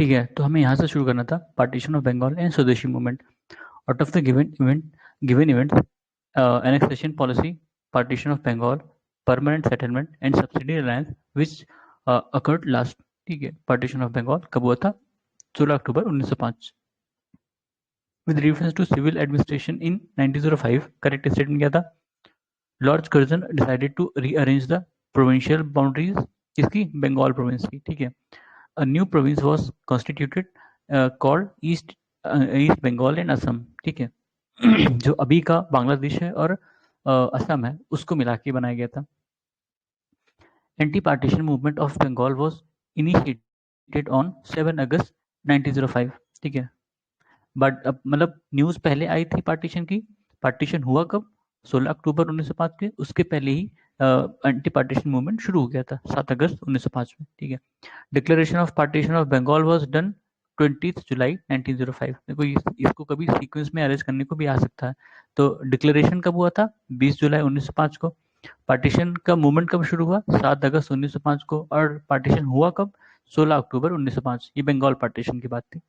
ठीक है, तो हमें यहाँ से शुरू करना था, पार्टीशन ऑफ बंगाल एंड स्वदेशी movement. Out of the given event, annexation policy, partition of Bengal, permanent settlement and subsidy alliance which occurred last। ठीक है, partition of Bengal कब हुआ था? 16 अक्टूबर 1905। With reference to civil administration in 1905, correct statement क्या था? Lord Curzon decided to rearrange the provincial boundaries इसकी Bengal province की। ठीक है, a new province was constituted called East Bengal and Assam। ठीक है, जो अभी का बांग्लादेश है और असम है उसको मिला के बनाया गया था। Anti partition movement of Bengal was initiated on 7 August 1905। ठीक है, बट अब मतलब न्यूज़ पहले आई थी पार्टीशन की। पार्टीशन हुआ कब? 16 अक्टूबर 1905 के, उसके पहले ही एंटी पार्टीशन मूवमेंट शुरू हो गया था 7 अगस्त 1905 में। ठीक है, declaration of partition of Bengal was done 20 July 1905। देखो इसको कभी सीक्वेंस में अरेंज करने को भी आ सकता है। तो डिक्लेरेशन कब हुआ था? 20 जुलाई 1905 को। पार्टीशन का मूवमेंट कब शुरू हुआ? 7 अगस्त 1905 को। और पार्टीशन हुआ कब? 16 अक्टूबर 1905। ये बंगाल पार्टीशन की बात थी।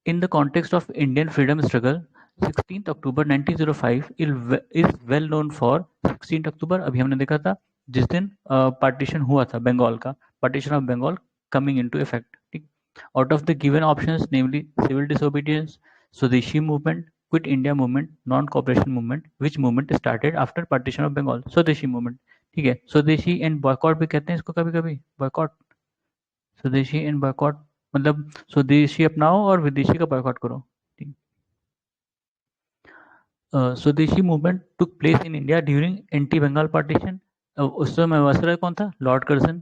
In the context of Indian freedom struggle, 16th October 1905 is well known for 16 अक्टूबर। अभी हमने देखा था जिस दिन पार्टीशन हुआ था बंगाल का, partition of Bengal coming into effect. ठीक, out of the given options namely civil disobedience, Swadeshi movement, quit India movement, non cooperation movement, which movement started after partition of Bengal? Swadeshi movement. ठीक है, स्वदेशी एंड बॉयकॉट भी कहते हैं इसको कभी कभी, बॉयकॉट। स्वदेशी एंड बॉयकॉट मतलब स्वदेशी अपनाओ और विदेशी का बॉयकॉट करो। Swadeshi movement took place in India during anti Bengal partition. उस समय वायसरॉय कौन था? Lord Curzon.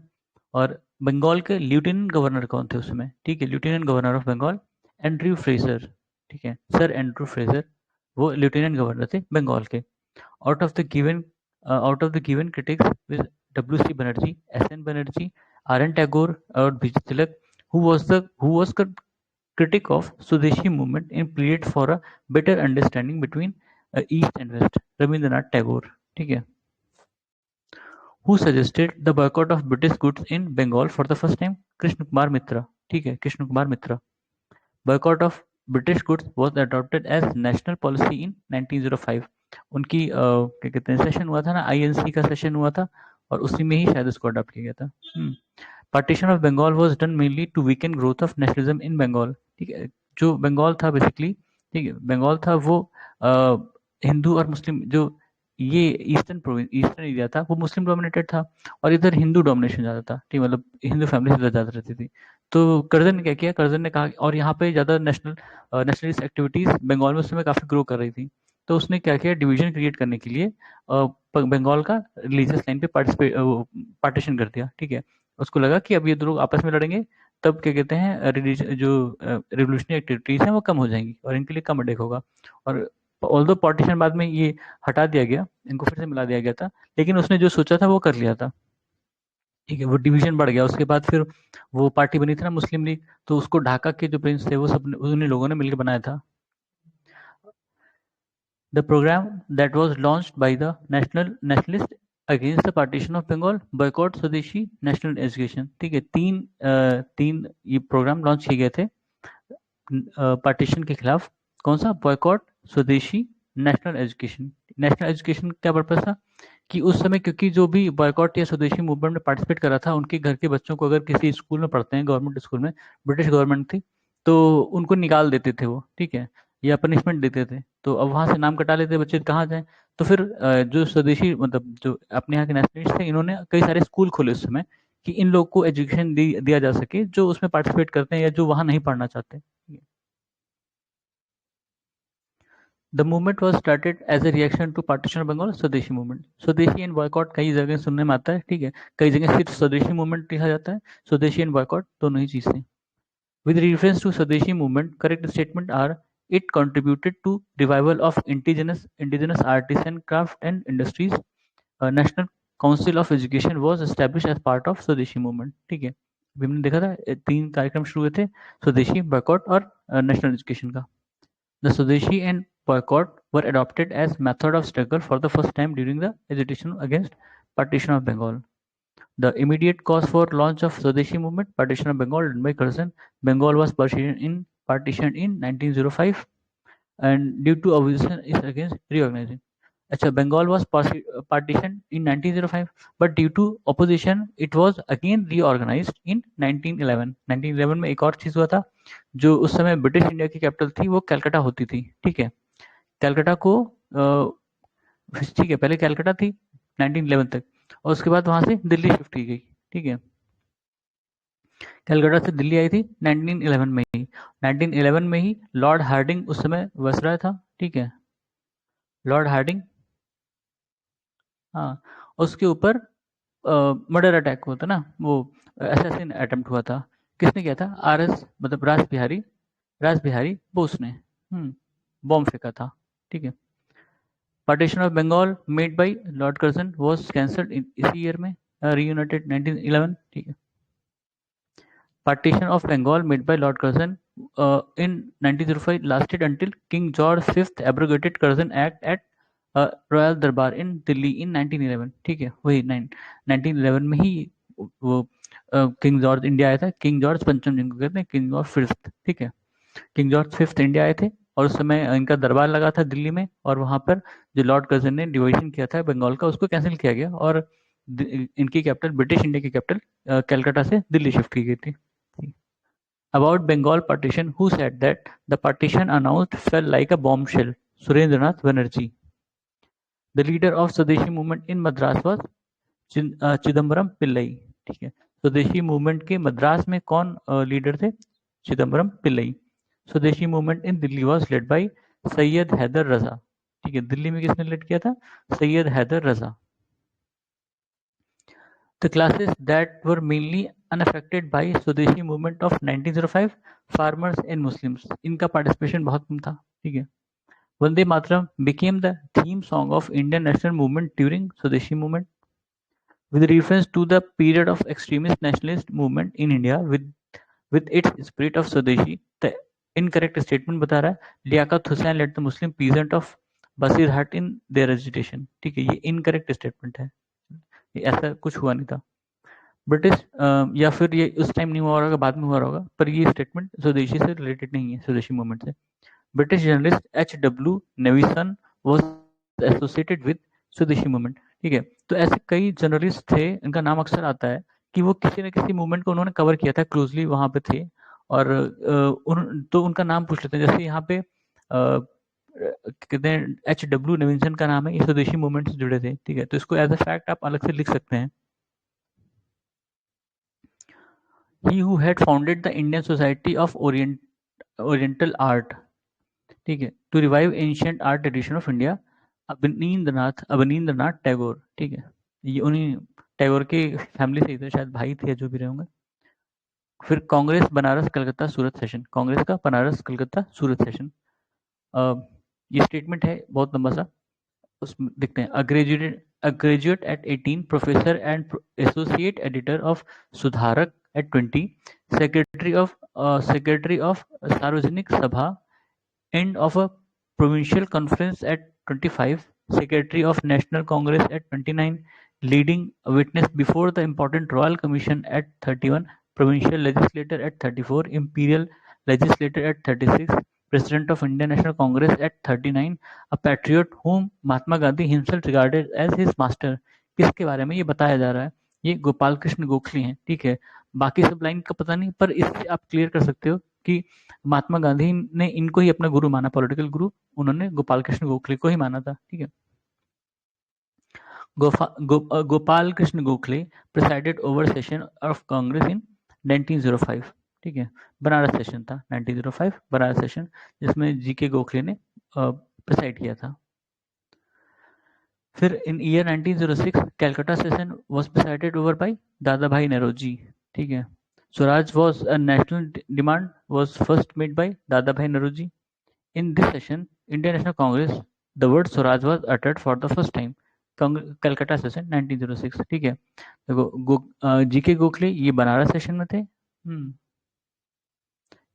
और बंगाल के लेफ्टिनेंट गवर्नर कौन थे उस समय? ठीक है, lieutenant governor of Bengal Andrew Fraser. ठीक है, सर एंड्रयू फ्रेजर, वो लेफ्टिनेंट गवर्नर थे बंगाल के। Out of the given critics with W C Banerjee, S N Banerjee, R N Tagore और विजय तिलक, who was critic of Swadeshi movement and pleaded for a better understanding between East and West? Rabindranath Tagore। ठीक है, who suggested the boycott of British goods in Bengal for the first time? Krishna Kumar मित्रा। ठीक है, कृष्ण कुमार मित्रा। boycott of British goods was adopted as national policy in 1905। उनकी क्या कहते हैं session हुआ था ना, INC का सेशन हुआ था और उसी में ही शायद उसको अडॉप्ट किया गया था। Partition of Bengal was done mainly to weaken growth of nationalism in Bengal. ठीक है, जो बंगाल था बेसिकली, ठीक है, बंगाल था वो हिंदू और मुस्लिम, जो ये ईस्टर्न एरिया था वो मुस्लिम डोमिनेटेड था और इधर हिंदू डोमिनेशन ज़्यादा था। ठीक, मतलब हिंदू फैमिली ज़्यादा रहती थी। तो कर्जन ने क्या किया? कर्जन ने कहा, और यहाँ पे ज़्यादा नेशनलिस्ट एक्टिविटीज़ बंगाल में उस समय काफ़ी ग्रो कर रही थी, तो उसने क्या किया? डिवीजन क्रिएट करने के लिए बंगाल का रिलीजियस लाइन पे पार्टीशन कर दिया। ठीक है, उसको लगा कि अब ये दोनों आपस में लड़ेंगे तब क्या कहते हैं जो रिवोल्यूशनरी एक्टिविटीज़ हैं वो कम हो जाएंगी और इनके लिए कम अटैक होगा। और ऑल्दो पार्टीशन बाद में ये हटा दिया गया, इनको फिर से मिला दिया गया था, लेकिन उसने जो सोचा था वो कर लिया था। ठीक है, वो डिवीजन बढ़ गया। उसके बाद फिर वो पार्टी बनी थी ना मुस्लिम लीग, तो उसको ढाका के जो प्रिंस थे वो सब उन्हीं लोगों ने मिलकर बनाया था। The program that was launched by the nationalist against the partition of Bengal, boycott स्वदेशी, national education। ठीक है, तीन ये प्रोग्राम लॉन्च किए गए थे पार्टीशन के खिलाफ। कौन सा? बॉयकॉट, स्वदेशी, नेशनल एजुकेशन। नेशनल एजुकेशन क्या पर्पज था कि उस समय क्योंकि जो भी बॉयकॉट या स्वदेशी मूवमेंट में पार्टिसिपेट कर रहा था उनके घर के बच्चों को अगर किसी स्कूल में पढ़ते हैं, गवर्नमेंट स्कूल में, ब्रिटिश गवर्नमेंट थी, तो उनको निकाल देते थे वो। ठीक है, या पनिशमेंट देते थे, तो अब वहाँ से नाम कटा लेते बच्चे कहाँ जाएं। तो फिर जो स्वदेशी मतलब जो अपने यहाँ के नेशनलिस्ट थे, इन्होंने कई सारे स्कूल खोले उस समय कि इन लोग को एजुकेशन दिया जा सके जो उसमें पार्टिसिपेट करते हैं या जो वहाँ नहीं पढ़ना चाहते। The movement was started as a reaction to partition of Bengal, स्वदेशी मूवमेंट। स्वदेशी एंड बॉयकॉट कई जगह सुनने में आता है। ठीक है, कई जगह सिर्फ स्वदेशी मूवमेंट लिखा जाता है, स्वदेशी एंड बॉयकॉट दोनों ही चीजें। With reference to Swadeshi movement, correct statement are: it contributed to revival of indigenous arts and craft and industries. A National Council of Education was established as part of Swadeshi movement। ठीक है, अभी हमने देखा था तीन कार्यक्रम शुरू हुए थे, स्वदेशी, बॉयकॉट और नेशनल एजुकेशन का। The Swadeshi and boycott were adopted as method of struggle for the first time during the agitation against partition of Bengal. The immediate cause for launch of Swadeshi movement, partition of Bengal done by Curzon. Bengal was partitioned in 1905 and due to opposition is against reorganizing. अच्छा, Bengal was partitioned in 1905 but due to opposition it was again reorganized in 1911. 1911 में एक और चीज हुआ था, जो उस समय ब्रिटिश इंडिया की कैपिटल थी वो कलकत्ता होती थी, ठीक है। कलकत्ता को ठीक है, पहले कलकत्ता थी 1911 तक और उसके बाद वहां से दिल्ली शिफ्ट की गई, ठीक है। कलकत्ता से दिल्ली आई थी 1911 में ही। 1911 में ही लॉर्ड हार्डिंग उस समय वायसराय था, ठीक है। लॉर्ड हार्डिंग, हाँ, उसके ऊपर मर्डर अटैक हुआ था ना, वो असैसिन अटेम्प्ट हुआ था। किसने किया था? आरएस मतलब रास बिहारी बोस ने बॉम्ब फेंका था, ठीक है। Partition of Bengal made by Lord Curzon was cancelled इसी ईयर में, रीयूनाइटेड 1911, ठीक है। Partition of Bengal made by Lord Curzon in 1905 lasted until King George V abrogated Curzon Act at royal दरबार इन दिल्ली इन 1911, ठीक है। वही 1911 में ही वो किंग जॉर्ज इंडिया आया था। किंग जॉर्ज पंचम जिनको कहते हैं, किंग जॉर्ज फिफ्थ, ठीक है। किंग जॉर्ज फिफ्थ इंडिया आए थे और उस समय इनका दरबार लगा था दिल्ली में और वहां पर जो लॉर्ड कर्जन ने डिवीजन किया था बंगाल का उसको कैंसिल किया गया और इनकी कैपिटल ब्रिटिश इंडिया की कैपिटल कलकत्ता से दिल्ली शिफ्ट की गई थी। About Bengal partition, who said that the partition announced fell like a bombshell? Surendranath Banerjee. The leader of Swadeshi movement in Madras was Chidambaram Pillai, ठीक है। स्वदेशी मूवमेंट के मद्रास में कौन लीडर थे? Chidambaram Pillai. Swadeshi movement in Delhi was led by Syed Haider Raza, ठीक है। दिल्ली में किसने लीड किया था? Syed Haider Raza. The classes that were mainly unaffected by Swadeshi movement of 1905, farmers and Muslims, इनका पार्टिसिपेशन बहुत कम था, ठीक है। Vande Mataram became the theme song of Indian national movement during Swadeshi movement, with reference to the period of extremist nationalist movement in India with its spirit of Swadeshi. The incorrect statement बता रहा है Liaquat Hussain led the Muslim peasant of Basirhat in their agitation, ठीक है। ये incorrect statement है, ऐसा कुछ हुआ नहीं था। ब्रिटिश या फिर ये उस टाइम नहीं हुआ होगा, बाद में हुआ होगा, पर ये स्टेटमेंट स्वदेशी से रिलेटेड नहीं है, स्वदेशी मूवमेंट से। British journalist H W. Nevinson was associated with Swadeshi movement, ठीक है। तो ऐसे कई जर्नलिस्ट थे, इनका नाम अक्सर आता है कि वो किसी न किसी मूवमेंट को उन्होंने कवर किया था, क्लोजली वहां पे थे और तो उनका नाम पूछ लेते हैं। जैसे यहाँ पे कहते हैं एच.डब्ल्यू. नेविसन का नाम है, ये स्वदेशी मूवमेंट से जुड़े थे, ठीक है। तो इसको एज अ फैक्ट आप अलग से लिख सकते हैं। He who had founded the Indian Society of Oriental Art, ठीक है, to revive ancient art tradition of India, Abanindranath Tagore, ठीक है। ये उन्हीं टैगोर के फैमिली से ही थे, शायद भाई थे जो भी रहे होंगे। फिर कांग्रेस बनारस कलकत्ता सूरत सेशन, कांग्रेस का बनारस कलकत्ता सूरत सेशन। ये स्टेटमेंट है बहुत लंबा सा, उसमें देखते हैं। A graduate at 18, professor and associate editor of Sudharak at 20, secretary of Sarvajanik Sabha, end of a provincial conference at 25, secretary of National Congress at 29, leading a witness before the important Royal Commission at 31, provincial legislator at 34, imperial legislator at 36, president of Indian National Congress at 39, a patriot whom Mahatma Gandhi himself regarded as his master। किसके बारे में ये बताया जा रहा है? ये गोपाल कृष्ण गोखले हैं, ठीक है। बाकी सब लाइन का पता नहीं, पर इससे आप क्लियर कर सकते हो कि महात्मा गांधी ने इनको ही अपना गुरु माना, पॉलिटिकल गुरु, उन्होंने गोपाल कृष्ण गोखले को ही माना था, ठीक है। Gopal Krishna Gokhale presided over session of Congress in 1905, ठीक है। बनारस सेशन था 1905, बनारस सेशन, जिसमें जी के गोखले ने प्रिसाइड किया था। फिर in year 1906 Calcutta session was presided over by Dadabhai Naoroji, ठीक है। Swaraj was a national demand was first made by Dadabhai Naoroji. In this session, Indian National Congress, the word Swaraj was uttered for the first time. Calcutta session 1906, ठीक है। देखो GK Gokhale ये Banaras session में थे।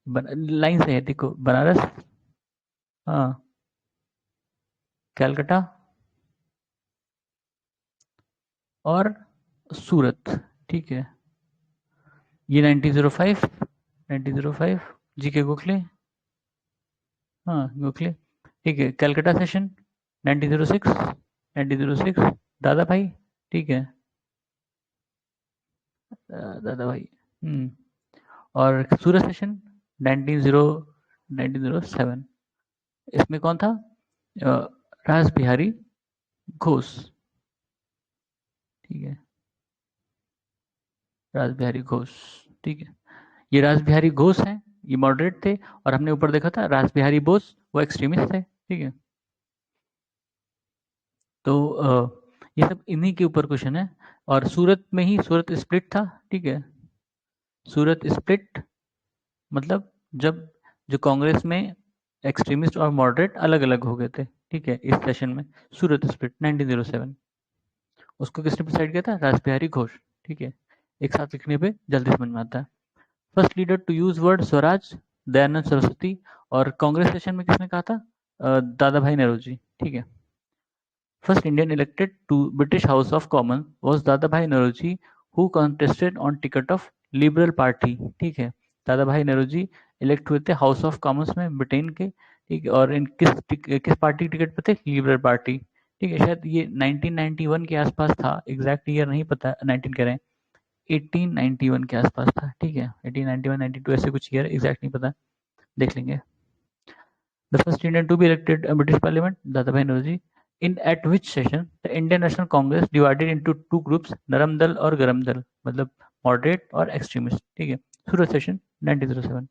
Line से है, देखो बनारस, हाँ, कलकत्ता और सूरत, ठीक है। ये 1905 जीके गोखले, हाँ गोखले। ठीक है। कलकत्ता सेशन 1906 दादा भाई। ठीक है, दादा भाई। और सूरत सेशन 1907। इसमें कौन था? रास बिहारी घोष। ठीक है, रास बिहारी घोष। ठीक है, ये रास बिहारी घोष हैं, ये मॉडरेट थे। और हमने ऊपर देखा था रास बिहारी बोस, वो एक्सट्रीमिस्ट थे। ठीक है, तो ये सब इन्हीं के ऊपर क्वेश्चन है। और सूरत में ही सूरत स्प्लिट था। ठीक है, सूरत स्प्लिट मतलब जब जो कांग्रेस में एक्सट्रीमिस्ट और मॉडरेट अलग अलग हो गए थे। ठीक है, इस सेशन में सूरत स्प्लिट 1907। उसको किसने डिसाइड किया था? रास बिहारी घोष। ठीक है, एक साथ लिखने पे जल्दी समझ में आता है। First leader to use word Swaraj Dayanand Saraswati. और कांग्रेस सेशन में किसने कहा था? दादा भाई नेहरू जी। ठीक है, first Indian elected to British House of Commons was Dadabhai Naoroji, who contested on ticket of Liberal Party। ठीक है, दादा भाई नेहरू इलेक्ट हुए थे हाउस ऑफ कॉमन्स में ब्रिटेन के। ठीक है, और इन किस पार्टी के टिकट पे थे? Liberal party. ठीक है, शायद ये 1991 के आसपास था, एग्जैक्ट ईयर नहीं पता, 19 कह रहे हैं, 1891 के आसपास था। ठीक है, 1891 92 ऐसे कुछ ईयर एग्जैक्ट नहीं पता, देख लेंगे। The first Indian to be elected a British Parliament, Dadabhai Naoroji, in at which session the Indian National Congress divided into two groups, नरम दल और गरम दल, मतलब मॉडरेट और एक्सट्रीमिस्ट। ठीक है, सूरत सेशन 1907।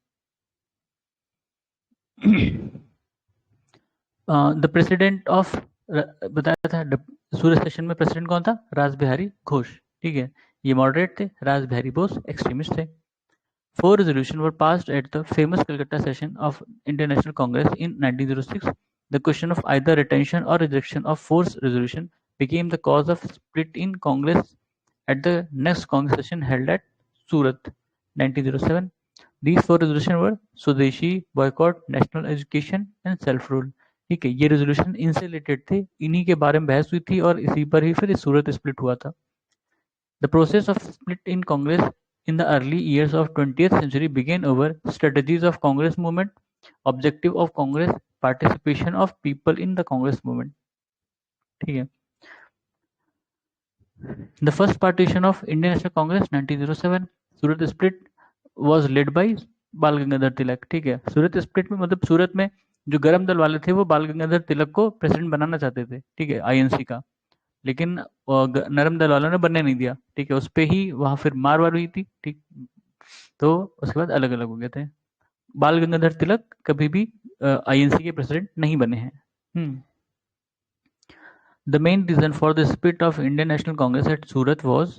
द प्रेसिडेंट ऑफ, बताया था सूरत सेशन में प्रेसिडेंट कौन था? रास बिहारी घोष। ठीक है, ये मॉडरेट थे, रास बिहारी बोस एक्सट्रीमिस्ट थे। Four resolutions were passed at the famous Calcutta session of International Congress in 1906. The question of either retention or rejection of force resolution became the cause of split in Congress at the next Congress session held at Surat, 1907. These four resolutions were Swadeshi, boycott, national education and self-rule. ठीक है, ये resolution इनसे related थे, इन्हीं के बारे में बहस हुई थी और इसी पर ही फिर सूरत स्प्लिट हुआ था। The process of split in Congress in the early years of 20th century began over strategies of Congress movement, objective of Congress, participation of people in the Congress movement. ठीक है, the first partition of Indian National Congress 1907, Surat split was led by बाल गंगाधर तिलक। ठीक है, सूरत split में मतलब सूरत में जो गरम दल वाले थे वो बाल गंगाधर तिलक को प्रेसिडेंट बनाना चाहते थे। ठीक है, आईएनसी का, लेकिन नरम दल वालों ने बनने नहीं दिया। ठीक है, उस पे ही वहां फिर मार वार हुई थी। ठीक, तो उसके बाद अलग अलग हो गए थे। बाल गंगाधर तिलक कभी भी आईएनसी के प्रेसिडेंट नहीं बने हैं। The main reason for the split of Indian National Congress at Surat was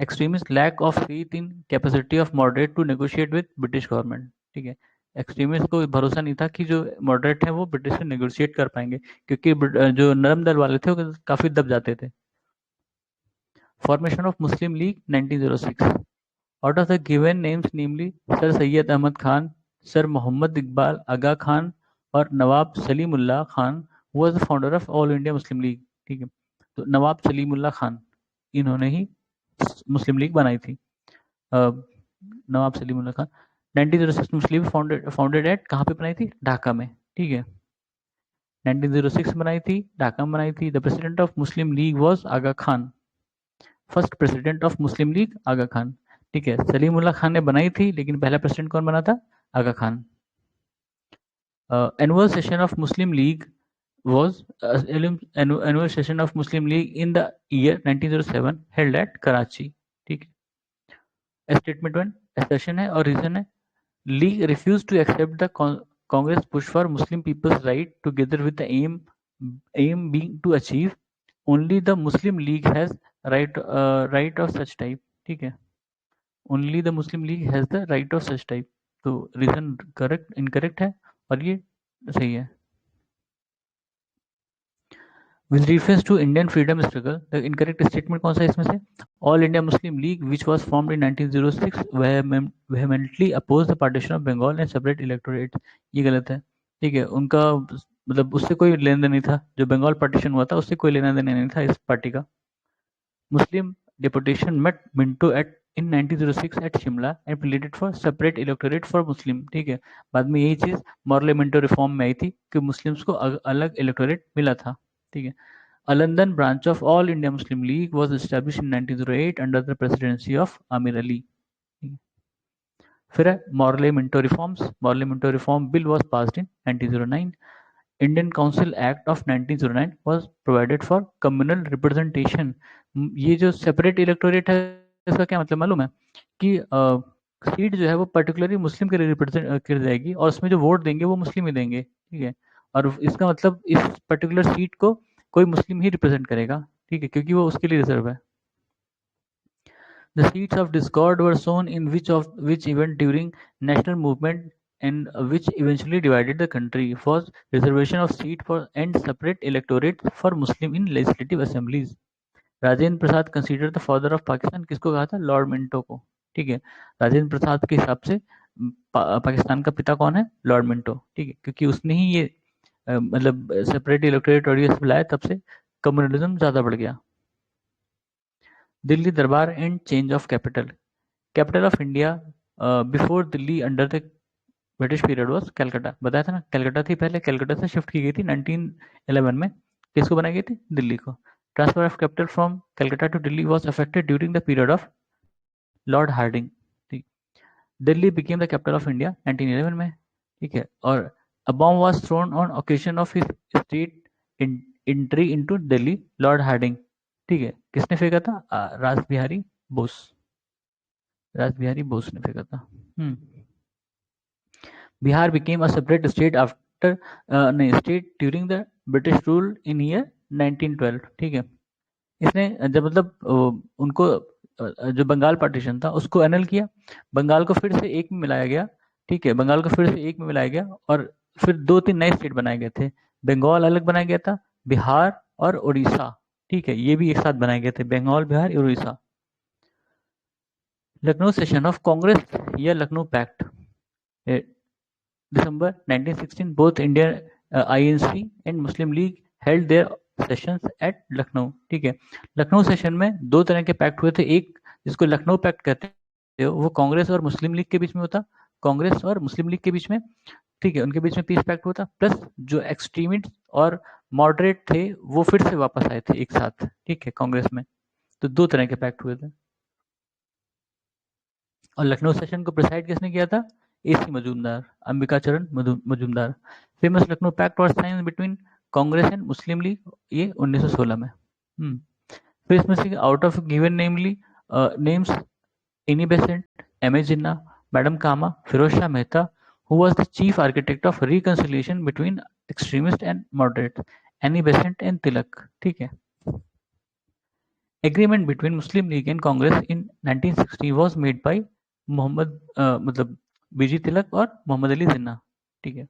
extremist lack of faith in capacity of moderate to negotiate with British government। ठीक है, एक्सट्रीमिस्ट को भरोसा नहीं था कि जो मॉडरेट है वो ब्रिटिश से नेगोशिएट कर पाएंगे, क्योंकि जो नरम दल वाले थे वो काफी दब जाते थे। Formation of Muslim league 1906। Out of the given names, namely Sir Syed Ahmad Khan, Sir Muhammad Iqbal Aga Khan और नवाब Salimullah Khan was the founder of All India Muslim League। ठीक है, तो नवाब सलीमुल्लाह खान इन्होंने ही मुस्लिम लीग बनाई थी। नवाब सलीमुल्लाह खान 1906 मुस्लिम फाउंडेड एट, कहाँ पे बनाई थी? ढाका में। ठीक है, 1906 बनाई थी, ढाका में बनाई थी। The president of Muslim League was Aga Khan. First president of Muslim League Aga Khan. ठीक है, सलीमुल्लाह खान ने बनाई थी, लेकिन पहला प्रेसिडेंट कौन बना था? Aga Khan. Annual session of Muslim League was annual session of Muslim League in the year 1907 held at Karachi। ठीक है, स्टेटमेंट वन assertion है और रीजन है। League refused to accept the Congress push for Muslim people's right together with the aim being to achieve only the Muslim League has right of such type। ठीक है, only the Muslim League has the right of such type. तो reason correct incorrect है और ये सही है। With reference to Indian freedom struggle, the incorrect statement कौन सा है इसमें से? All India Muslim League which was formed in 1906 vehemently oppose the partition of Bengal and separate electorate. ये गलत है। ठीक है, उनका मतलब उससे कोई लेन देन नहीं था, जो बंगाल पार्टीशन हुआ था उससे कोई लेना देना नहीं था इस पार्टी का। मुस्लिम deputation met Minto in 1906 at Shimla and pleaded for separate electorate for Muslim. ठीक है, बाद में यही चीज मॉर्ले मिंटो रिफॉर्म में आई थी कि मुस्लिम्स को अलग इलेक्टोरेट मिला था. ठीक है. A London branch of All India Muslim League was established in 1908 under the presidency of Amir Ali. फिर है Morley Minto reforms. Morley Minto reform bill was passed in 1909. Indian Council Act of 1909 was provided for communal representation. ये जो separate electorate है इसका क्या मतलब मालूम है कि सीट जो है वो पर्टिकुलरली मुस्लिम के लिए रिप्रेजेंट कर जाएगी और उसमें जो वोट देंगे वो मुस्लिम ही देंगे. ठीक है. और इसका मतलब इस पर्टिकुलर सीट को कोई मुस्लिम ही रिप्रेजेंट करेगा. ठीक है, क्योंकि वो उसके लिए रिजर्व है. The seats of discord were sown in which event during national movement and which eventually divided the country was reservation of seat for and separate electorate for Muslim in legislative assemblies. Rajendra Prasad consider the father of Pakistan. किसको कहा था? Lord Minto को. ठीक है. राजेंद्र प्रसाद के हिसाब से पाकिस्तान का पिता कौन है? Lord Minto. ठीक है, क्योंकि उसने ही ये मतलब सेपरेट इलेक्टोरेट और ये सब लाया, तब से कम्युनलिज्म ज्यादा बढ़ गया. दिल्ली दरबार and change of capital. Capital of India before Delhi under the British period was Calcutta. बताया था ना, कलकत्ता थी पहले, कलकत्ता से शिफ्ट की गई थी 1911 में. किसको बनाई गई थी? दिल्ली को. Transfer of capital from Calcutta to Delhi was affected during the period of Lord Hardinge. ठीक. Delhi became the capital of India 1911 में. ठीक है. और a bomb was thrown on occasion of his state entry into Delhi, Lord Hardinge. ठीक है. किसने फेंका था? रासबिहारी बोस. रासबिहारी बोस ने फेंका था. Bihar became a separate state after नहीं state during the British rule in year 1912. ठीक है. इसने जब मतलब उनको जो बंगाल पार्टीशन था उसको एनल किया, बंगाल को फिर से एक में मिलाया गया. ठीक है. बंगाल को फिर से एक में मिलाया गया और फिर 2-3 नए स्टेट बनाए गए थे. बंगाल अलग बनाया गया था, बिहार और उड़ीसा. ठीक है, ये भी एक साथ बनाए गए थे, बंगाल, बिहार और उड़ीसा. लखनऊ सेशन ऑफ कांग्रेस या Lucknow pact. December 1916, both Indian INC and Muslim League held their sessions at Lucknow. ठीक है. लखनऊ सेशन में दो तरह के पैक्ट हुए थे. एक जिसको लखनऊ पैक्ट कहते हैं वो कांग्रेस और मुस्लिम लीग के बीच में होता, कांग्रेस और मुस्लिम लीग के बीच में. ठीक है, उनके बीच में पीस पैक्ट होता. प्लस जो एक्सट्रीमिस्ट और मॉडरेट थे वो फिर से वापस आए थे एक साथ. ठीक है, कांग्रेस में. तो दो तरह के पैक्ट हुए थे. और लखनऊ सेशन को प्रिसाइड किसने किया था? AC Majumdar, Ambikacharan Majumdar. Famous Lucknow pact was sign between Congress and Muslim League, ये 1916 में. फिर इसमें से out of given namely names Annie Besant, M A Jinnah, madam Cama, Firoz Shah Mehta, who was the chief architect of reconciliation between extremists and moderates, Annie Besant and Tilak. ठीक है. Agreement between Muslim League and Congress in 1960 was made by Mohammad मतलब बीजी तिलक और मोहम्मद अली जिन्ना. ठीक है.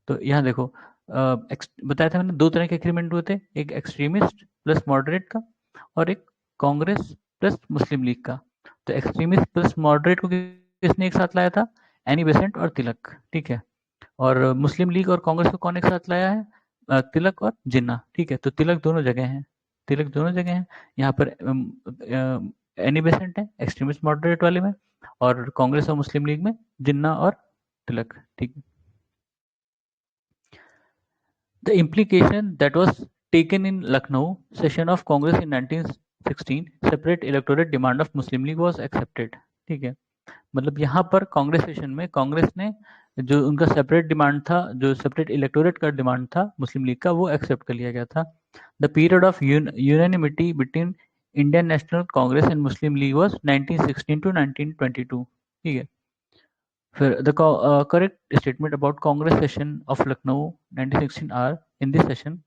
तो यहाँ देखो बताया था मैंने, दो तरह के एग्रीमेंट हुए थे, एक एक्सट्रीमिस्ट प्लस मॉडरेट का और एक कांग्रेस प्लस मुस्लिम लीग का. तो एक्सट्रीमिस्ट प्लस मॉडरेट को किसने एक साथ लाया था? एनी बेसेंट और तिलक. ठीक है. और मुस्लिम लीग और कांग्रेस को कौन एक साथ लाया है? तिलक और जिन्ना. ठीक है. तो तिलक दोनों जगह हैं, तिलक दोनों जगह हैं. यहाँ पर एनी बेसेंट है एक्सट्रीमिस्ट मॉडरेट वाले में, और कांग्रेस और मुस्लिम लीग में जिन्ना और तिलक. ठीक है. The implication that was taken in Lucknow session of Congress in 1916 separate electorate demand of Muslim League was accepted. ठीक है. मतलब यहाँ पर कांग्रेस सेशन में कांग्रेस ने जो उनका सेपरेट डिमांड था, जो सेपरेट इलेक्टोरेट का डिमांड था मुस्लिम लीग का, वो एक्सेप्ट कर लिया गया था. The period of unanimity between Indian national Congress and Muslim League was 1916 to 1922. ठीक है. फिर the correct statement about Congress session of Lucknow 1916 are in this session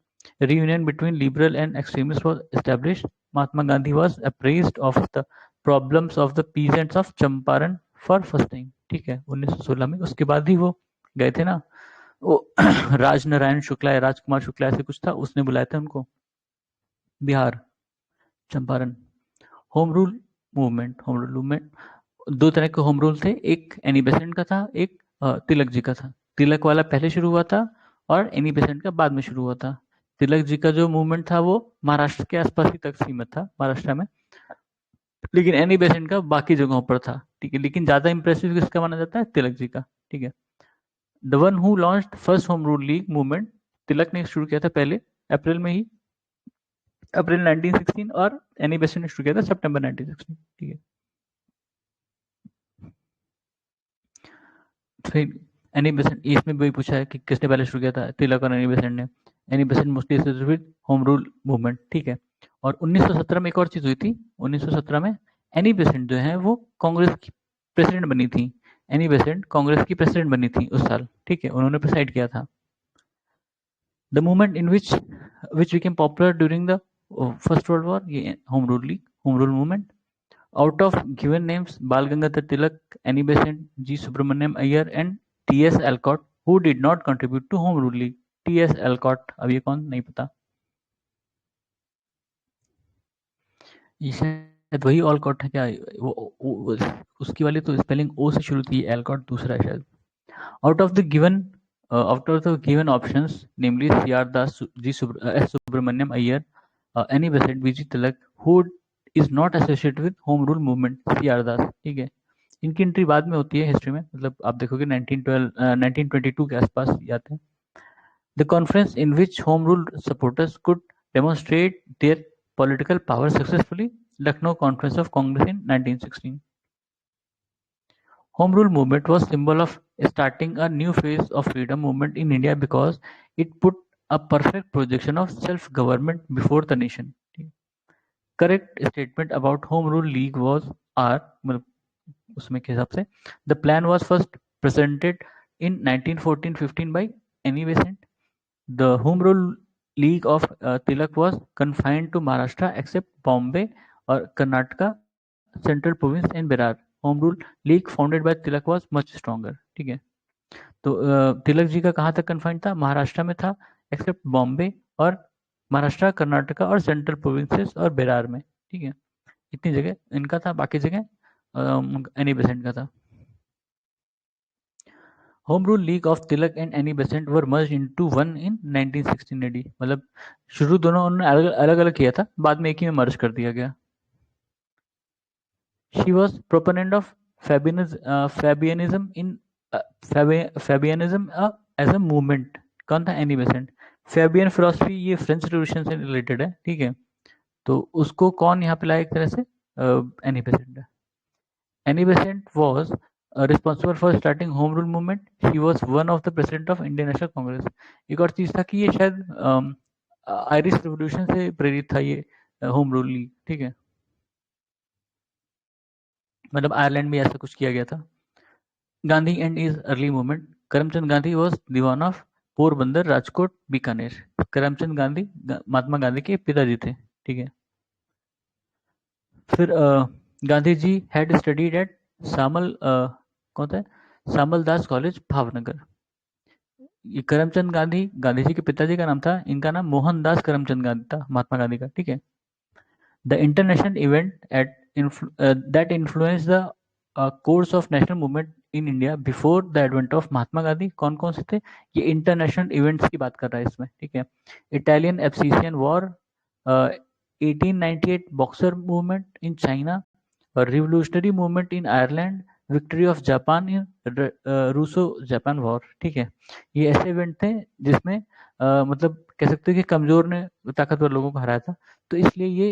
reunion between liberal and extremists was established. Mahatma Gandhi was appraised of the problems of the peasants of Champaran for first time. ठीक है, 1916 में. उसके बाद ही वो गए थे ना, वो राजनारायण शुक्ला या राजकुमार शुक्ला ऐसे कुछ था, उसने बुलाया था उनको Bihar, Champaran. Home rule movement. Home rule movement दो तरह के होम रूल थे, एक एनी बेसेंट का था, एक तिलक जी का था. तिलक वाला पहले शुरू हुआ था और एनी बेसेंट का बाद में शुरू हुआ था. तिलक जी का जो मूवमेंट था वो महाराष्ट्र के आसपास ही तक सीमित था, महाराष्ट्र में. लेकिन एनी बेसेंट का बाकी जगहों पर था, ठीक है। लेकिन ज्यादा इंप्रेसिव किसका माना जाता है? तिलक जी का, ठीक है। The one who launched first home rule league movement, Tilak ने शुरू किया था पहले, अप्रैल में ही, अप्रैल 1916, और एनी बेसेंट ने शुरू किया था सितंबर 1916, ठीक है। फिर एनी बेसेंट, इसमें भी पूछा है कि किसने पहले शुरू किया था, तिलक और एनी बेसेंट ने। Annie Besant mostly associated with home rule movement, ठीक है। और 1917 में एक और चीज हुई थी। 1917 में एनी बेसेंट जो है वो कांग्रेस की प्रेसिडेंट बनी थी। एनी बेसेंट कांग्रेस की प्रेसिडेंट बनी थी उस साल, ठीक है, उन्होंने प्रेसाइड किया था। The movement in which became popular during the first world war, ये home rule league, home rule movement. Out of given names, Bal Gangadhar Tilak, Annie Besant, G. Subramaniam Iyer, and T.S. Alcott, who did not contribute to Home Rule League. T.S. Alcott, अब ये कौन, नहीं पता। ये शायद वही Olcott है क्या? उसकी वाली तो स्पेलिंग ओ से शुरू थी, एलकॉट दूसरा है शायद। Out of the given out of the given options, namely C.R. Das, S. Subramaniam Iyer, Annie Besant, V.G. Tilak, who is not associated with Home Rule Movement, C.R. Das, ठीक है। इनकी entry बाद में होती है हिस्ट्री में, मतलब आप देखोगे 1922 के आसपास आते हैं। The conference in which home rule supporters could demonstrate there political power successfully, Lucknow conference of Congress in 1916। Home rule movement was symbol of starting a new phase of freedom movement in India because it put a perfect projection of self-government before the nation. Correct statement about Home Rule League was R, मतलब उसमें के हिसाब से, the plan was first presented in 1914-15 by Annie Besant. The Home Rule League of Tilak was confined to Maharashtra except Bombay or Karnataka, Central Province and Berar. Home Rule League founded by Tilak was much stronger, ठीक है। तो तिलक जी का कहाँ तक confined था? महाराष्ट्र में था, accept Bombay और महाराष्ट्र, कर्नाटका और सेंट्रल प्रोविंसेस और बेरार में, ठीक है। इतनी जगह इनका था, बाकी जगह एनी बेसेंट का था। Home rule league of Tilak and Annie Besant were merge into one in 1916 AD, मतलब शुरू दोनों उन्होंने अलग अलग किया था, बाद में एक ही में मर्ज कर दिया गया। She was proponent of Fabianism in Fabianism as a movement. कौन था? Annie Besant. फेबियन फिलोसफी ये फ्रेंच रिवोल्यूशन से रिलेटेड है, ठीक है। तो उसको कौन यहाँ पे लाया एक तरह से? Annie Besant. Annie Besant was responsible for starting home rule movement. She was one of the president of Indian national Congress. एक और चीज था कि ये शायद आयरिश रिवोल्यूशन से प्रेरित था ये होम रूल लीग, ठीक है। मतलब आयरलैंड में ऐसा कुछ किया गया था। Gandhi and is early movement. Karamchand Gandhi was Diwan of Porbandar, Rajkot, Bikaner. Karamchand Gandhi Mahatma Gandhi के पिताजी थे, ठीक है। फिर Gandhi ji had studied at Samal कौन था? Samaldas college, Bhavnagar. ये करमचंद गांधी, गांधी जी के पिताजी का नाम था, इनका नाम मोहनदास करमचंद गांधी था, महात्मा गांधी का, ठीक है। The international event that influenced the course of national movement in India before the advent of Mahatma Gandhi, कौन कौन से थे? ये इंटरनेशनल इवेंट्स की बात कर रहा है इसमें, ठीक है। Italian Abyssinian war, 1898 boxer movement in China, revolutionary movement in Ireland, victory of Japan in Russo Japan war, ठीक है। ये ऐसे इवेंट थे जिसमें मतलब कह सकते हैं कि कमजोर ने ताकतवर लोगों को हराया था। तो इसलिए ये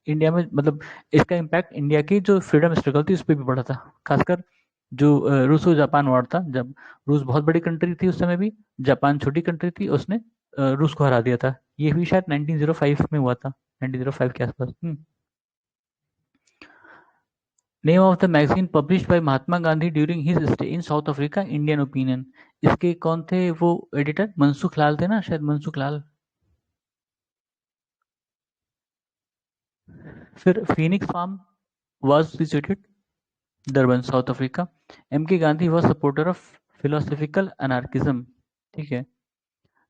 इंडिया में, मतलब इसका इम्पैक्ट इंडिया की जो फ्रीडम स्ट्रगल थी उस पर भी पड़ा था। खासकर जो रूसो जापान वॉर था, जब रूस बहुत बड़ी कंट्री थी उस समय भी, जापान छोटी कंट्री थी, उसने रूस को हरा दिया था। ये भी शायद 1905 में हुआ था, 1905 के आसपास। Name of the magazine published by Mahatma Gandhi during his stay in South Africa, Indian opinion. इसके कौन थे वो एडिटर? मनसुख लाल थे ना, शायद मनसुख लाल। फिर Phoenix farm was situated, Durban, South Africa. M K Gandhi was supporter of philosophical anarchism, ठीक है।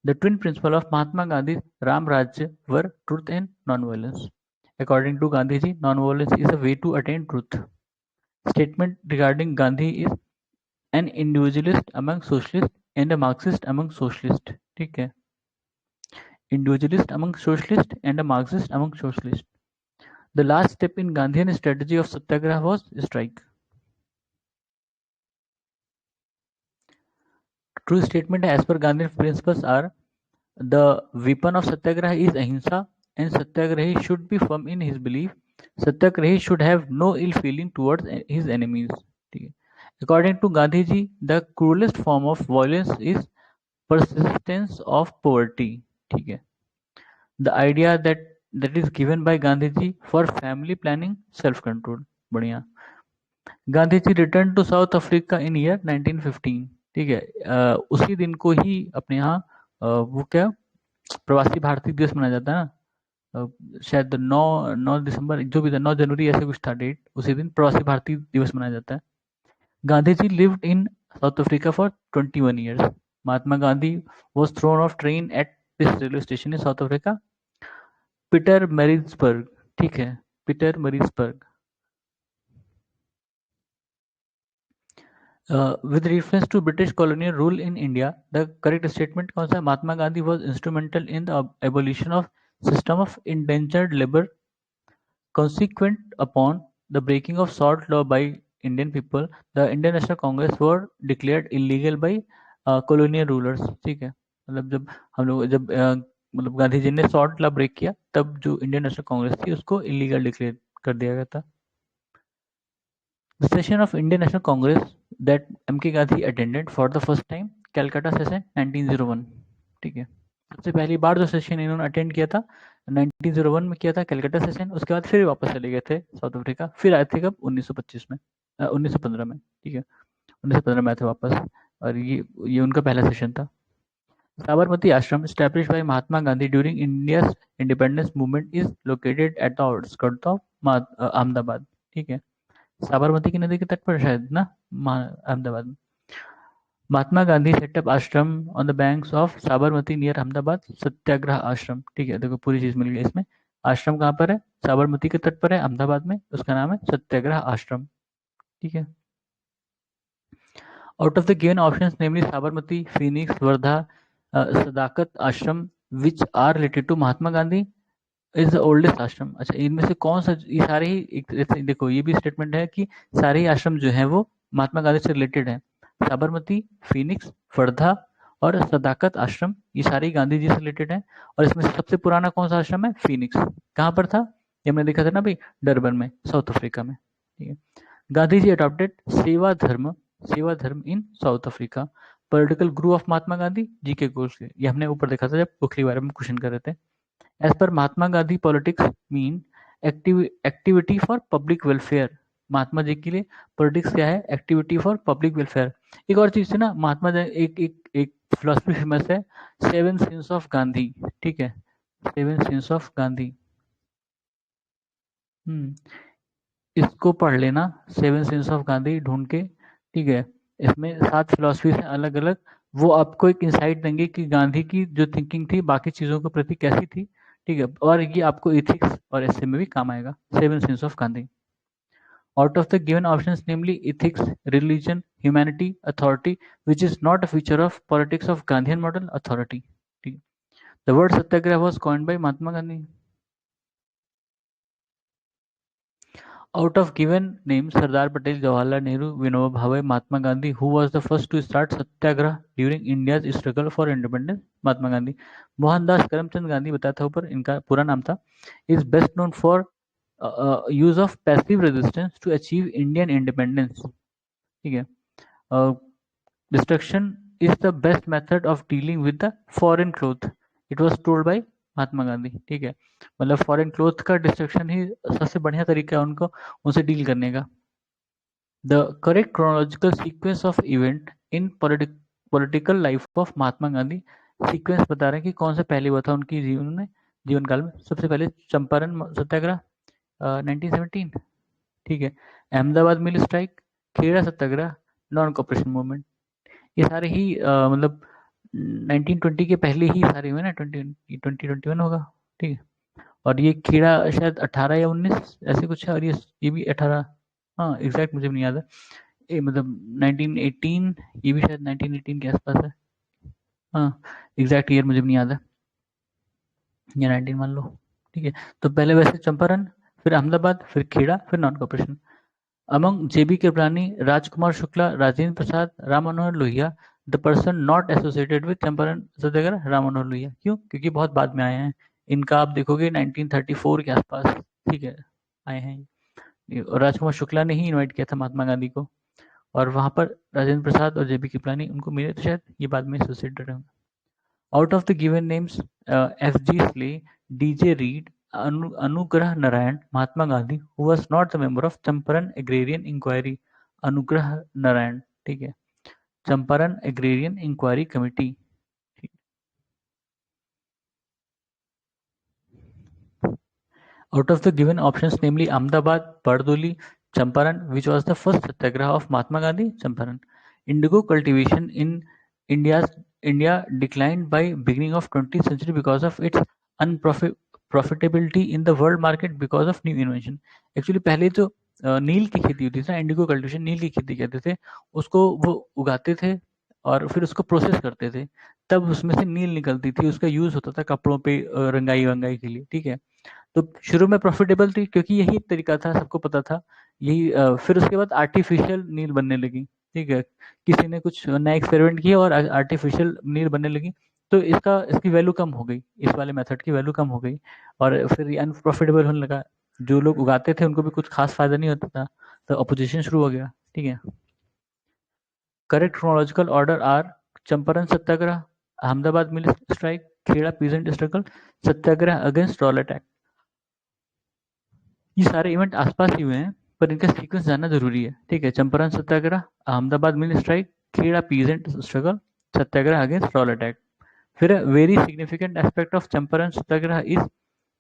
The twin principle of Mahatma Gandhi Ram Rajya were truth and non violence. According to Gandhi ji, non violence is a way to attain truth. Statement regarding Gandhi is an individualist among socialist and a Marxist among socialist, ठीक है। Individualist among socialist and a Marxist among socialist. The last step in Gandhian strategy of Satyagraha was strike. True statement as per Gandhian principles are the weapon of Satyagraha is ahimsa and Satyagrahi should be firm in his belief. Satyagrahi should have no ill feeling towards his enemies. According to Gandhi ji, the cruelest form of violence is persistence of poverty. The idea that is given by Gandhi ji for family planning, self control. बढ़िया. Gandhi ji return to South Africa in year 1915. ठीक है. उसी दिन को ही अपने यहाँ वो क्या प्रवासी भारतीय दिवस मनाया जाता है ना. शायद 9 दिसंबर जो भी था, 9 जनवरी ऐसे कुछ था डेट. उसी दिन प्रवासी भारतीय दिवस मनाया जाता है. Gandhi ji lived in South Africa for 21 years. Mahatma Gandhi was thrown off train at this railway station in South Africa. Peter Maritzburg. ठीक है, Peter Maritzburg. With reference to British colonial rule in India, the correct statement कौन सा है? Mahatma Gandhi was instrumental in the abolition of system of indentured labor. Consequent upon the breaking of salt law by Indian people, the Indian National Congress were declared illegal by colonial rulers. ठीक है, मतलब जब हम लोग मतलब गांधी जी ने सॉल्ट लॉ ब्रेक किया तब जो इंडियन नेशनल कांग्रेस थी उसको इलीगल डिक्लेयर कर दिया गया था. The session of Indian National Congress that M.K. Gandhi attended for the first time, Calcutta session 1901. ठीक है, सबसे पहली बार जो सेशन इन्होंने अटेंड किया था 1901 में किया था कलकत्ता सेशन. उसके बाद फिर वापस चले गए थे साउथ अफ्रीका. फिर आए थे कब? 1925 में, 1915 में. ठीक है, 1915 में आए थे वापस. और ये उनका पहला सेशन था. साबरमती आश्रम established by Mahatma Gandhi during India's independence movement is located at the outskirts of Ahmedabad. ठीक है, साबरमती की नदी के तट पर शायद ना अहमदाबाद में. Mahatma Gandhi set up ashram on the banks of Sabarmati near Ahmedabad. Satyagraha ashram. ठीक है, देखो पूरी चीज मिल गई इसमें. आश्रम कहाँ पर है? साबरमती के तट पर है अहमदाबाद में. उसका नाम है सत्याग्रह आश्रम. ठीक है. Out of the given options namely Sabarmati, Phoenix, Wardha, Sadaqat ashram which are related to Mahatma Gandhi is the oldest ashram. अच्छा, इनमें से कौन सा? ये सारे ही देखो ये भी स्टेटमेंट है कि सारे ही आश्रम जो है वो महात्मा गांधी से रिलेटेड है. साबरमती, फिनिक्स, वर्धा और सदाकत आश्रम ये सारे ही गांधी जी से रिलेटेड है. और इसमें से सबसे पुराना कौन सा आश्रम है? फिनिक्स. कहाँ पर था? ये हमने देखा था ना भाई, डरबन में, साउथ अफ्रीका में. ठीक है. गांधी जी adopted seva dharma in South Africa. Political group of Mahatma Gandhi ji के गोल्स. ये हमने ऊपर देखा था जब पोखरी बारे में क्वेश्चन कर रहे थे. As per Mahatma Gandhi, politics mean activity for public welfare. Mahatma ji के लिए पॉलिटिक्स क्या है? Activity for public welfare. एक और चीज थी ना, महात्मा जी एक फिलोसफी फेमस है, 7 Sins ऑफ गांधी. ठीक है, 7 Sins ऑफ गांधी. इसको पढ़ लेना, 7 Sins ऑफ गांधी ढूंढ के. ठीक है, इसमें 7 फिलोसफीज हैं अलग अलग. वो आपको एक इंसाइट देंगे कि गांधी की जो थिंकिंग थी बाकी चीजों के प्रति कैसी थी. ठीक है, और ये आपको इथिक्स और ऐसे में भी काम आएगा. 7 Sins of Gandhi. Out of the given options namely ethics, religion, humanity, authority which is not a feature of politics of Gandhian model authority. ठीक है. The word Satyagraha was coined bye Mahatma Gandhi. Out of given names, Sardar Patel, Jawaharlal Nehru, Vinoba Bhave, Mahatma Gandhi, who was the first to start Satyagraha during India's struggle for independence? Mahatma Gandhi. Mohandas Karamchand Gandhi बताया था ऊपर, इनका पूरा नाम था. Is best known for use of passive resistance to achieve Indian independence. ठीक है. Destruction is the best method of dealing with the foreign cloth. It was told by Mahatma Gandhi. ठीक है, मतलब फॉरेन क्लोथ का डिस्ट्रक्शन ही सबसे बढ़िया तरीका है उनको उनसे डील करने का. The correct chronological sequence of event in political life of Mahatma Gandhi. Sequence बता रहे हैं कि कौन सा पहले हुआ था उनकी जीवन काल में. सबसे पहले चंपारण सत्याग्रह 1917. ठीक है, अहमदाबाद मिल स्ट्राइक, खेड़ा सत्याग्रह, नॉन कॉपरेशन मूवमेंट. ये सारे ही मतलब 1920 के पहले ही सारे हुए ना. 2021 होगा. ठीक है, और ये खेड़ा शायद 18 या 19 ऐसे कुछ है. और ये भी 18. हाँ, एग्जैक्ट मुझे नहीं याद है. ये मतलब 1918, ये भी शायद 1918 के आसपास है. हाँ, एग्जैक्ट ईयर मुझे नहीं याद है, या 19 मान लो. ठीक है, तो पहले वैसे चंपारण, फिर अहमदाबाद, फिर खेड़ा, फिर non cooperation. Among JB Kripalani, Rajkumar Shukla, Rajendra Prasad, Ram Manohar Lohia, the person not associated with Champaran Satyagraha Ram Manohar Lohia. क्यों? क्योंकि बहुत बाद में आए हैं। इनका आप देखोगे 1934 के आसपास, ठीक है, आए हैं और राजकुमार शुक्ला ने ही इनवाइट किया था महात्मा गांधी को, और वहां पर राजेंद्र प्रसाद और जेबी कृपलानी उनको मिले, तो शायद ये बाद में एसोसिएटेड होंगे। Out of the given names, F.G. Slay, D.J. Reed, Anugrah Narayan, Mahatma Gandhi, who was not a member of Champaran Agrarian Inquiry, Anugrah Narayan, ठीक है, Champaran agrarian inquiry committee. Out of the given options, namely Ahmedabad, Bardoli, Champaran, which was the first satyagraha of Mahatma Gandhi, Champaran. Indigo cultivation in India declined by beginning of 20th century because of its unprofitability in the world market because of new invention. Actually पहले तो नील की खेती होती थी ना, Indigo cultivation, नील की खेती करते थे, उसको वो उगाते थे और फिर उसको प्रोसेस करते थे, तब उसमें से नील निकलती थी, उसका यूज होता था कपड़ों पे रंगाई वंगाई के लिए, ठीक है। तो शुरू में प्रॉफिटेबल थी क्योंकि यही एक तरीका था, सबको पता था यही। फिर उसके बाद आर्टिफिशियल नील बनने लगी, ठीक है, किसी ने कुछ नया एक्सपेरिमेंट किया और आर्टिफिशियल नील बनने लगी, तो इसकी वैल्यू कम हो गई, इस वाले मेथड की वैल्यू कम हो गई और फिर ये अनप्रॉफिटेबल होने लगा। जो लोग उगाते थे उनको भी कुछ खास फायदा नहीं होता था, तो अपोजिशन शुरू हो गया, ठीक है। Correct chronological order are: Champaran Satyagraha, Ahmedabad mill strike, Kheda peasant struggle, Satyagraha against Rowlatt attack. ये सारे इवेंट आसपास ही हुए हैं, पर इनका सीक्वेंस जानना जरूरी है, ठीक है। Champaran Satyagraha, Ahmedabad mill strike, Kheda peasant struggle, Satyagraha against Rowlatt अटैक। फिर very significant aspect of Champaran Satyagraha is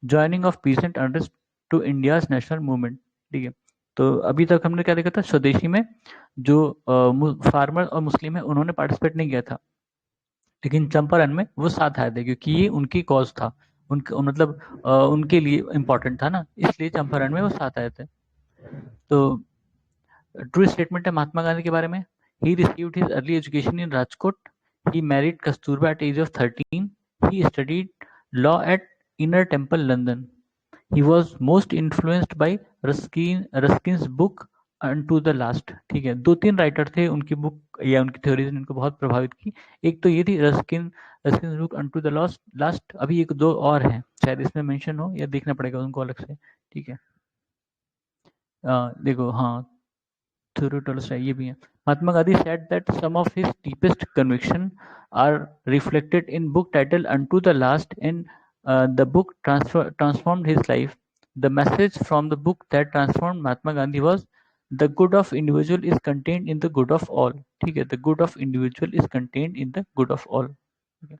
joining of peasant unrest to India's national movement, ठीक है। तो अभी तक हमने क्या देखा था, स्वदेशी में जो फार्मर और मुस्लिम है उन्होंने पार्टिसिपेट नहीं किया था, लेकिन चंपारण में वो साथ आए थे क्योंकि ये उनकी कॉज था, उनके मतलब उनके लिए इम्पोर्टेंट था ना, इसलिए चंपारण में वो साथ आए थे। तो ट्रू स्टेटमेंट है महात्मा गांधी के बारे में: he received his early education in Rajkot, he married Kasturba at age of 13, he studied law at Inner Temple London, he was most influenced by Ruskin's book Unto the Last, ठीक है। 2-3 राइटर थे उनकी book या उनकी थ्योरीज ने उनको बहुत प्रभावित की, एक तो ये थी Ruskin book Unto the last, अभी एक दो और हैं, शायद इसमें मेंशन हो या देखना पड़ेगा उनको अलग से, ठीक है। देखो, हाँ, थ्योरी टॉलस्टॉय ये भी है। Mahatma Gandhi said that some of his deepest conviction are reflected in book titled Unto the Last, and the book transformed his life. The message from the book that transformed Mahatma Gandhi was the good of individual is contained in the good of all, ठीक है, the good of individual is contained in the good of all, ठीक है।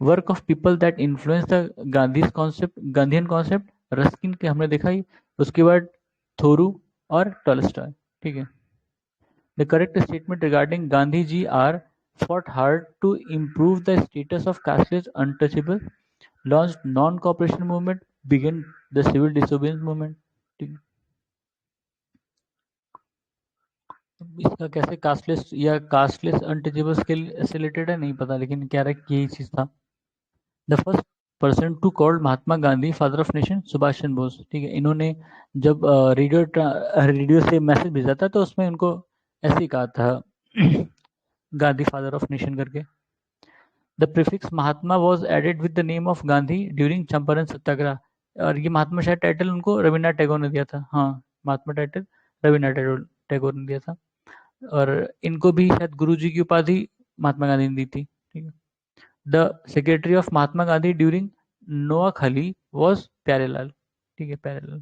Work of people that influence the Gandhian concept, Ruskin के हमने देखा ही, उसके बाद थोरू और टॉलस्टॉय, ठीक है। The correct statement regarding Gandhiji are: fought hard to improve the status of casteless untouchable, launched non-cooperation movement, began the civil disobedience movement, ठीक है। इसका कैसे कास्टलेस या कास्टलेस अनटचेबल्स के से रिलेटेड है नहीं पता, लेकिन कह रहा है कि यही चीज था। The first person to called Mahatma Gandhi father of nation, Subhash Chandra Bose, ठीक है। इन्होंने जब रेडियो से मैसेज भेजा था तो उसमें उनको ऐसे ही कहा था गांधी फादर ऑफ नेशन करके। The prefix Mahatma was added with the name of Gandhi during Champaran Satyagraha, और ये महात्मा शायद टाइटल उनको रविन्द्रनाथ टैगोर ने दिया था, हाँ, महात्मा टाइटल रविन्द्रनाथ टैगोर ने दिया था, और इनको भी शायद गुरु जी की उपाधि महात्मा गांधी ने दी थी, ठीक है। The secretary of Mahatma Gandhi during Noakhali was Pyarelal, ठीक है, Pyarelal.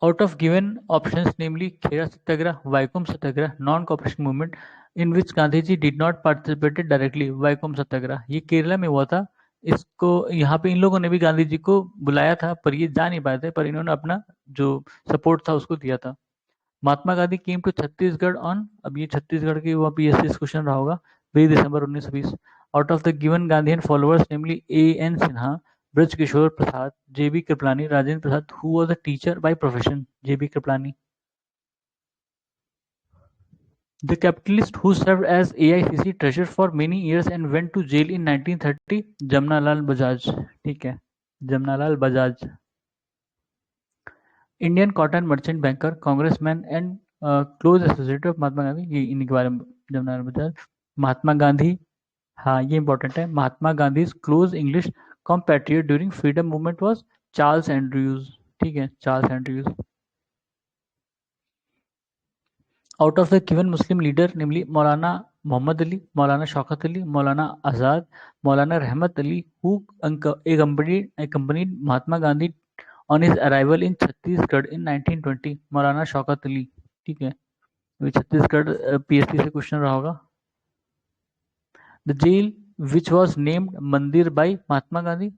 Out of given options, namely Khera Satyagrah, Vaikom Satyagrah, non-cooperation movement, in which Gandhiji did not participate directly, Vaikom Satyagrah, ये केरला में हुआ था। इसको यहाँ पे इन लोगों ने भी गांधी जी को बुलाया था, पर ये जा नहीं पाए थे, पर इन्होंने अपना जो सपोर्ट था उसको दिया था। Mahatma Gandhi came to Chhattisgarh on, अब ये छत्तीसगढ़ की वहाँ PSC क्वेश्चन रहा होगा, 20 दिसंबर 1920। Out of the given Gandhian followers, namely A.N. Sinha, Braj Kishore Prasad, JB Kripalani, Rajendra Prasad, who was a teacher by profession, JB Kripalani. The capitalist who served as AICC treasurer for many years and went to jail in 1930, Jamnalal Bajaj. ठीक है, Jamnalal Bajaj. Indian cotton merchant banker, congressman and close associate of Mahatma Gandhi, ये इन्हीं के बारे में जमनालाल बजाज. महात्मा गांधी, हाँ ये important है. Mahatma Gandhi close English compatriot during freedom movement was Charles Andrews. ठीक है, Charles Andrews. Out of the given Muslim leader, namely Maulana Muhammad Ali, Maulana Shaukat Ali, Maulana Azad, Maulana Rahmat Ali, who accompanied Mahatma Gandhi on his arrival in Chhattisgarh in 1920, Maulana Shaukat Ali. ठीक है, ये Chhattisgarh PSC से question रहा होगा. The jail which was named Mandir by Mahatma Gandhi,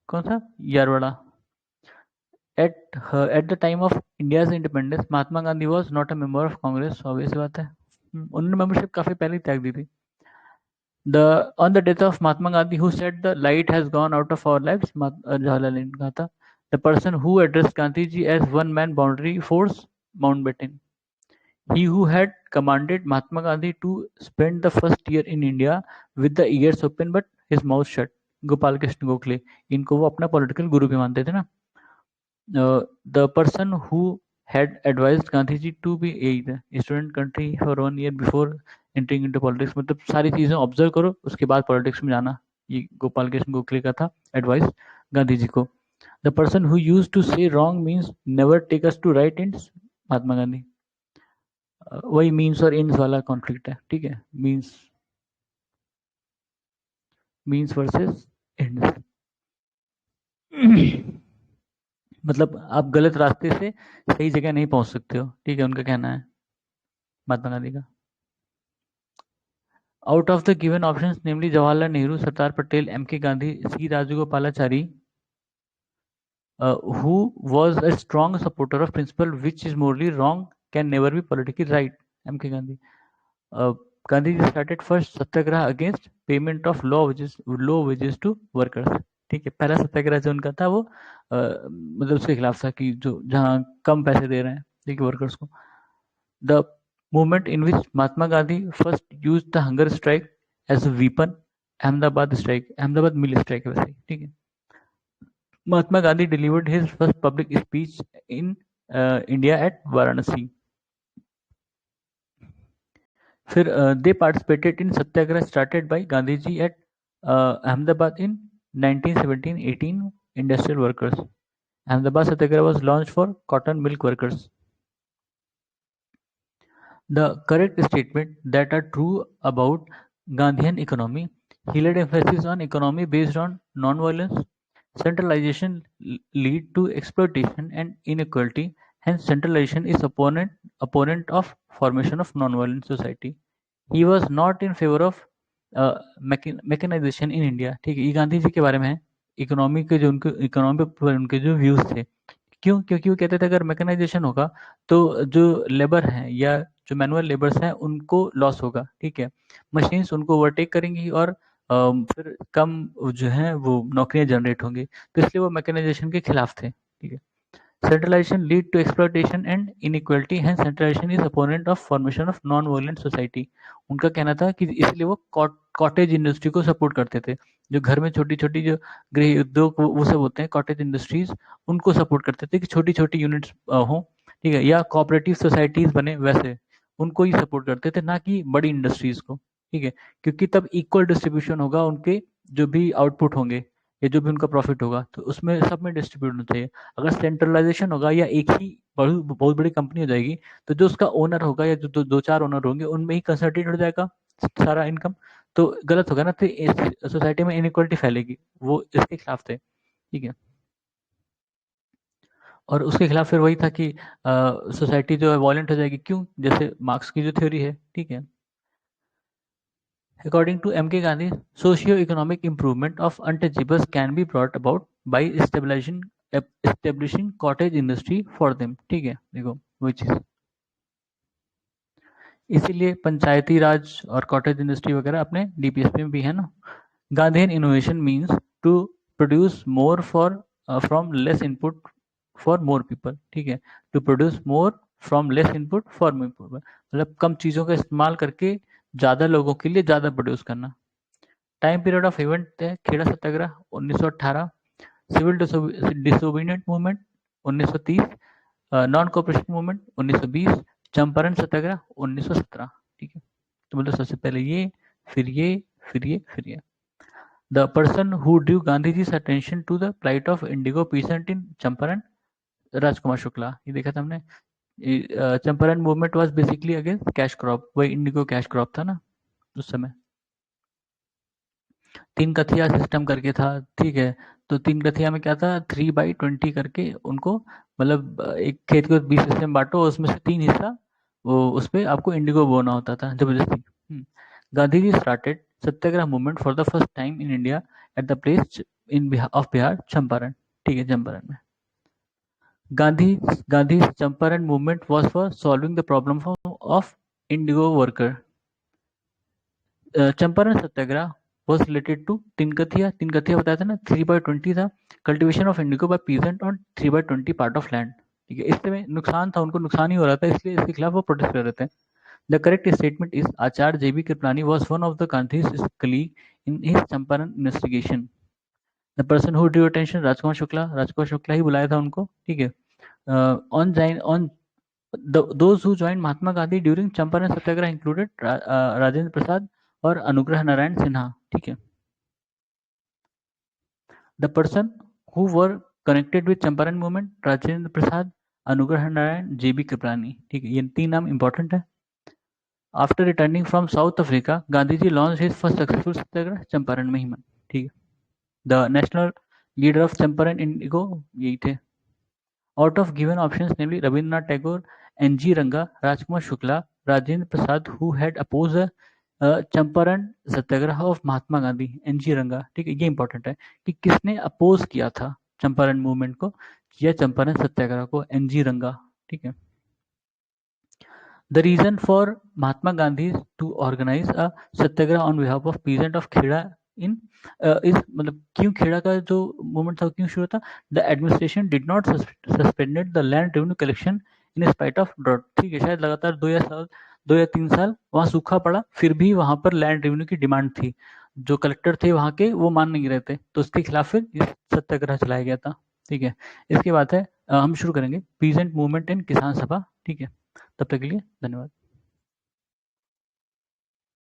कौन सा? यारवाड़ा. At the time of India's independence, Mahatma Gandhi was not a member of Congress. Obvious बात है, उन्होंने मेंबरशिप काफी पहले ही त्याग दी थी. On the death of Mahatma Gandhi, who said the light has gone out of our lives, Jawaharlal Nehru ने कहा था. The person who addressed Gandhiji as one man boundary force, Mountbatten. He who had commanded Mahatma Gandhi to spend the first year in India with the ears open but his mouth shut, Gopal Krishna Gokhale. इनको वो अपना political गुरु भी मानते थे ना. The person who had advised Gandhiji to be a student country for 1 year before entering into politics, मतलब सारी चीजें ऑब्जर्व करो उसके बाद पॉलिटिक्स में जाना, ये गोपाल कृष्ण गोखले का था एडवाइस गांधी जी को. The person who used to say wrong means never take us to right ends, Mahatma Gandhi. वही मीन्स और ends वाला कॉन्फ्लिक्ट है. ठीक है, मीन्स वर्सेस एंड्स. मतलब आप गलत रास्ते से सही जगह नहीं पहुंच सकते हो. ठीक है, उनका कहना है, महात्मा गांधी का. Out of the given options, namely Jawaharlal Nehru, Sardar Patel, M.K. Gandhi, C. Rajagopalachari, who was a strong supporter of principle which is morally wrong can never be politically right, M.K. Gandhi. Gandhi started first satyagraha against payment of low wages to workers. ठीक है, पहला सत्याग्रह जो उनका था वो मतलब उसके खिलाफ था कि जो जहाँ कम पैसे दे रहे हैं, ठीक है, वर्कर्स को. The movement in which Mahatma Gandhi first used the hunger strike as a weapon, Ahmedabad strike, Ahmedabad mill strike है वैसे, ठीक है. Mahatma Gandhi delivered his first public speech in India at Varanasi. फिर they participated in satyagraha started by Gandhiji at Ahmedabad in 1917-18 industrial workers. Ahmedabad satyagraha was launched for cotton milk workers. The correct statement that are true about Gandhian economy. He laid emphasis on economy based on non-violence. Centralization lead to exploitation and inequality. Hence, centralization is opponent of formation of non-violent society. He was not in favor of mechanization in India. ठीक है, ये गांधी जी के बारे में है. Economy के जो economy पर उनके जो व्यूज थे, क्यों? क्योंकि वो कहते थे अगर मैकेनाइजेशन होगा तो जो लेबर है या जो मैनुअल लेबर्स हैं उनको लॉस होगा. ठीक है, मशीन्स उनको ओवरटेक करेंगी और फिर कम जो है वो नौकरियां जनरेट होंगी, तो इसलिए वो मैकेनाइजेशन के खिलाफ थे. ठीक है. Centralization lead to exploitation and inequality. Hence, centralization is opponent of formation of non-violent society. उनका कहना था कि इसलिए वो कॉटेज इंडस्ट्री को सपोर्ट करते थे. जो घर में छोटी छोटी जो गृह उद्योग वो सब होते हैं कॉटेज इंडस्ट्रीज, उनको सपोर्ट करते थे कि छोटी छोटी यूनिट्स हों. ठीक है, या कोऑपरेटिव सोसाइटीज बने, वैसे उनको ही सपोर्ट करते थे, ना कि बड़ी इंडस्ट्रीज को. ठीक है, क्योंकि तब इक्वल डिस्ट्रीब्यूशन होगा उनके जो भी आउटपुट होंगे या जो भी उनका प्रॉफिट होगा, तो उसमें सब में डिस्ट्रीब्यूट होना चाहिए. अगर सेंट्रलाइजेशन होगा या एक ही बहुत बड़ी कंपनी हो जाएगी, तो जो उसका ओनर होगा या जो दो चार ओनर होंगे उनमें ही कंसंट्रेट हो जाएगा सारा इनकम, तो गलत होगा ना. तो सोसाइटी में इनइक्वालिटी फैलेगी. वो इसके खिलाफ थे. ठीक है, और उसके खिलाफ फिर वही था कि सोसाइटी जो है वॉयलेंट हो जाएगी. क्यों? जैसे मार्क्स की जो थ्योरी है. ठीक है. According to M.K. Gandhi, socio-economic improvement of untouchables can be brought about by establishing cottage industry for them. ठीक है, देखो वही चीज. इसीलिए पंचायती राज और कॉटेज इंडस्ट्री वगैरह अपने डीपीएसपी में भी है ना. Gandhian innovation means to produce more for from less input for more people. ठीक है, to produce more from less input for more input, मतलब कम चीज़ों का इस्तेमाल करके ज़्यादा लोगों के लिए ज़्यादा प्रोड्यूस करना। टाइम पीरियड ऑफ इवेंट है Kheda Satyagraha 1918, civil disobedient movement 1930, non cooperation movement 1920, Champaran Satyagraha 1917। ठीक है, तो मतलब सबसे पहले ये, फिर ये, फिर ये, फिर ये। The person who drew Gandhiji's attention to the plight of indigo peasant in Champaran, Rajkumar Shukla. ये देखा था हमने। Champaran movement was basically against cash crop, वही इंडिगो कैश क्रॉप था ना उस समय। तीन कथिया सिस्टम करके था, ठीक है। तो तीन कथिया में क्या था, 3/20 करके उनको, मतलब एक खेत को 20 हिस्से में बांटो, उसमें से 3 हिस्सा वो उस पे आपको इंडिगो बोना होता था जबरदस्ती। Gandhi ji started Satyagraha movement for the first time in India at the place in Bihar Champaran. ठीक है, चंपारण में Gandhi Champaran movement was for solving the problem of indigo worker. Champaran Satyagraha was related to तीन कथिया बताया था ना, 3/20 था, cultivation of indigo by peasant on 3/20 part of land. ठीक है, इसमें नुकसान था, उनको नुकसान ही हो रहा था, इसलिए इसके खिलाफ वो प्रोटेस्ट कर रहे थे। The correct statement is Acharya JB Kripalani was one of the Gandhi's colleague in his Champaran investigation. The person who drew attention Rajkumar Shukla ही बुलाया था उनको। ठीक है, on those who joined Mahatma Gandhi during Champaran Satyagraha included Rajendra Prasad और अनुग्रह नारायण सिन्हा। ठीक है, the person who were connected with Champaran movement, Rajendra Prasad, Anugrah Narayan, JB Kripalani. ठीक है, ये 3 नाम इंपॉर्टेंट है। After returning from South Africa, Gandhi ji launch his first successful Satyagraha Champaran में ही। ठीक है, the national leader of Champaran indigo यही थे। Out of given options, namely Rabindranath Tagore, N.G. Ranga, Rajkumar Shukla, Rajendra Prasad, who had opposed the Champaran Satyagraha of Mahatma Gandhi, N.G. Ranga. ठीक है, ये important है कि किसने अपोज किया था चंपारण मूवमेंट को या चंपारण सत्याग्रह को, N.G. रंगा। ठीक है, the reason for Mahatma Gandhi to organise a Satyagraha on behalf of peasant of Kheda in इस, मतलब क्यों खेड़ा का जो मूवमेंट था क्यों शुरू था, the administration did not suspended the land revenue collection in spite of drought. ठीक है, शायद लगातार 2 या 3 साल वहां सूखा पड़ा, फिर भी वहां पर लैंड रेवेन्यू की डिमांड थी, जो कलेक्टर थे वहां के वो मान नहीं रहे थे, तो उसके खिलाफ फिर इस सत्याग्रह चलाया गया था। ठीक है, इसके बाद है हम शुरू करेंगे पीजेंट मूवमेंट इन किसान सभा। ठीक है, तब तक के लिए धन्यवाद।